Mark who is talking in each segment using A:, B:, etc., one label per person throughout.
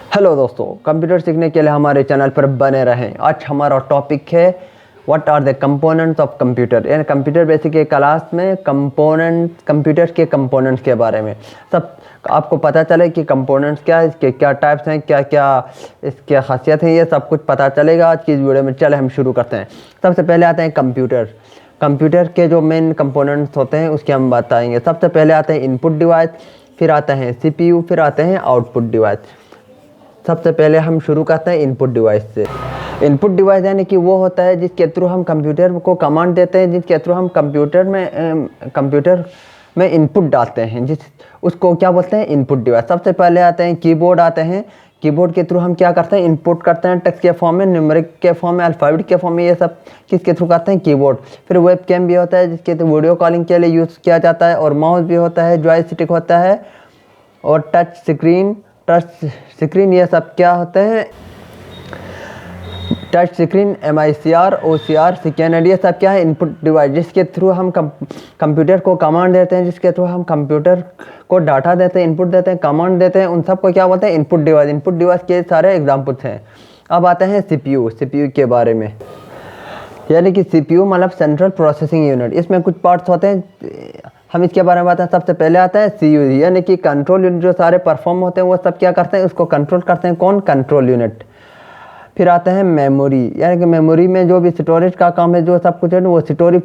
A: Hello दोस्तों, computer सीखने के लिए हमारे चैनल पर बने रहें। आज हमारा टॉपिक है what are the components of computer, यानी कंप्यूटर बेसिक के क्लास में कंप्यूटर के कंपोनेंट्स के बारे में सब आपको पता चले कि कंपोनेंट्स क्या है, इसके क्या टाइप्स हैं, क्या क्या इसके खासियत हैं, ये सब कुछ पता चलेगा आज की इस वीडियो में। चले हम शुरू करते हैं। सबसे पहले आते हैं कंप्यूटर के जो मेन कंपोनेंट्स होते हैं उसके हम बताएंगे। सबसे पहले आते हैं इनपुट डिवाइस, फिर आते हैं CPU, फिर आते हैं आउटपुट डिवाइस। सबसे पहले हम शुरू करते हैं इनपुट डिवाइस से। इनपुट डिवाइस यानी कि वो होता है जिसके थ्रू हम कंप्यूटर को कमांड देते हैं, जिसके थ्रू हम कंप्यूटर में इनपुट डालते हैं, उसको क्या बोलते हैं, इनपुट डिवाइस। सबसे पहले आते हैं कीबोर्ड आते हैं। कीबोर्ड के थ्रू हम क्या करते हैं, इनपुट करते हैं टेक्स्ट के फॉर्म में, न्यूमेरिक के फॉर्म में, अल्फ़ाबेट के फॉर्म में, ये सब किसके थ्रू करते हैं, कीबोर्ड। फिर वेब कैम भी होता है जिसके थ्रू वीडियो कॉलिंग के लिए यूज़ किया जाता है, और माउस भी होता है, जॉयस्टिक होता है, और टच स्क्रीन ये सब क्या होते हैं, touch screen, MICR, OCR, scanner, ये सब क्या है, इनपुट डिवाइस, जिसके थ्रू हम कंप्यूटर को कमांड देते हैं, जिसके थ्रू हम कंप्यूटर को डाटा देते हैं, इनपुट देते हैं, कमांड देते हैं, उन सब को क्या बोलते हैं, इनपुट डिवाइस। इनपुट डिवाइस के सारे एग्जाम्पल्स हैं। अब आते हैं CPU के बारे में, यानी कि CPU मतलब सेंट्रल प्रोसेसिंग यूनिट। इसमें कुछ पार्ट्स होते हैं, हम इसके बारे में बताते हैं। सबसे पहले आता है CUE, यानी कि कंट्रोल यूनिट। जो सारे परफॉर्म होते हैं वो सब क्या करते हैं, उसको कंट्रोल करते हैं। कौन, कंट्रोल यूनिट। फिर आता है मेमोरी, यानी कि मेमोरी में जो भी स्टोरेज का काम है, जो सब कुछ है वो स्टोरेज।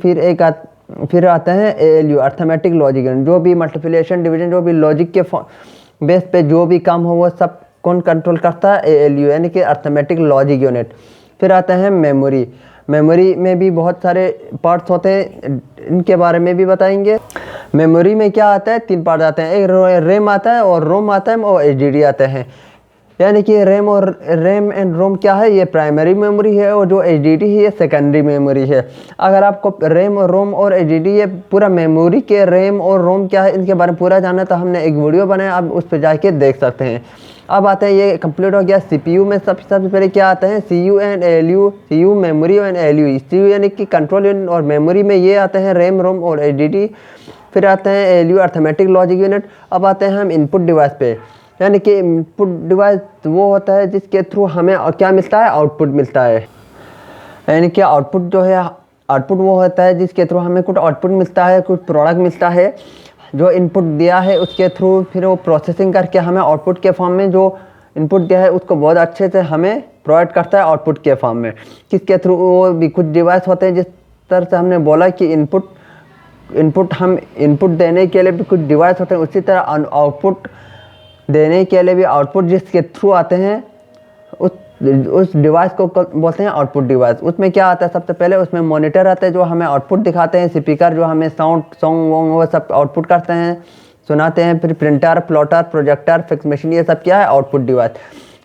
A: फिर आते हैं ALU, अर्थमेटिक लॉजिक यूनिट। जो भी मल्टीप्लिकेशन, डिवीजन, जो भी लॉजिक के बेस पे जो भी काम हो वो सब कौन कंट्रोल करता है, ALU, यानी कि अर्थमेटिक लॉजिक यूनिट। फिर आता है मेमोरी में भी बहुत सारे पार्ट्स होते हैं, इनके बारे में भी बताएंगे। मेमोरी में क्या आता है, 3 पार्ट आते हैं, एक रैम आता है, और रोम आता है, और HDD आते हैं। यानी कि रैम एंड रोम क्या है, ये प्राइमरी मेमोरी है, और जो HDD है ये सेकेंडरी मेमोरी है। अगर आपको रैम और रोम और HDD ये पूरा मेमोरी के रैम और रोम क्या है इनके बारे में पूरा जानना है तो हमने एक वीडियो बनाया, आप उस पर जाके देख सकते हैं। अब आते हैं, ये कंप्लीट हो गया। CPU में सबसे पहले क्या आता है, CU and ALU, CU memory and ALU। CU यानी कि कंट्रोल यूनिट, और मेमोरी में ये आते हैं रैम, रोम और HDD। फिर आते हैं ALU, अर्थमेटिक लॉजिक यूनिट। अब आते हैं हम इनपुट डिवाइस पे, यानी कि इनपुट डिवाइस वो होता है जिसके थ्रू हमें क्या मिलता है, आउटपुट मिलता है। यानी कि आउटपुट जो है, आउटपुट वो होता है जिसके थ्रू हमें कुछ आउटपुट मिलता है, कुछ प्रोडक्ट मिलता है। जो इनपुट दिया है उसके थ्रू फिर वो प्रोसेसिंग करके हमें आउटपुट के फॉर्म में जो इनपुट दिया है उसको बहुत अच्छे से हमें प्रोवाइड करता है आउटपुट के फॉर्म में। किसके थ्रू, वो भी कुछ डिवाइस होते हैं, जिस तरह से हमने बोला कि इनपुट देने के लिए भी कुछ डिवाइस होते हैं, उसी तरह आउटपुट देने के लिए भी आउटपुट जिसके थ्रू आते हैं उस डिवाइस को बोलते हैं आउटपुट डिवाइस। उसमें क्या आता है, सबसे पहले उसमें मॉनिटर आता है जो हमें आउटपुट दिखाते हैं, स्पीकर जो हमें सॉन्ग वो सब आउटपुट करते हैं, सुनाते हैं। फिर printer, plotter, projector, fix machine, ये सब क्या है, आउटपुट डिवाइस।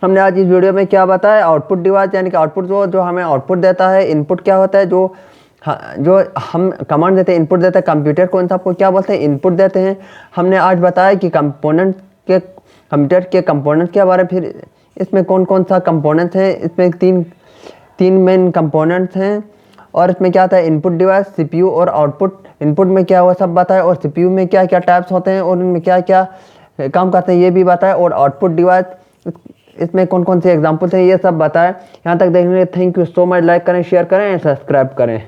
A: हमने आज इस वीडियो में क्या बताया, आउटपुट डिवाइस, यानी कि आउटपुट जो हमें आउटपुट देता है। इनपुट क्या होता है, जो हम कमांड देते हैं, इनपुट देते हैं कंप्यूटर को, इन सबको क्या बोलते हैं, इनपुट देते हैं। हमने आज बताया कि कंप्यूटर के कंपोनेंट के बारे में। फिर इसमें कौन कौन सा कंपोनेंट्स हैं, इसमें तीन मेन कंपोनेंट्स हैं। और इसमें क्या आता है, इनपुट डिवाइस, CPU और आउटपुट। इनपुट में क्या हुआ सब बताया, और CPU में क्या क्या टाइप्स होते हैं और उनमें क्या क्या काम करते हैं ये भी बताया। और आउटपुट डिवाइस, इसमें कौन कौन से एग्जाम्पल्स हैं ये सब बताया। यहाँ तक देखने के लिए thank you so much. Like करें, शेयर करें, सब्सक्राइब करें।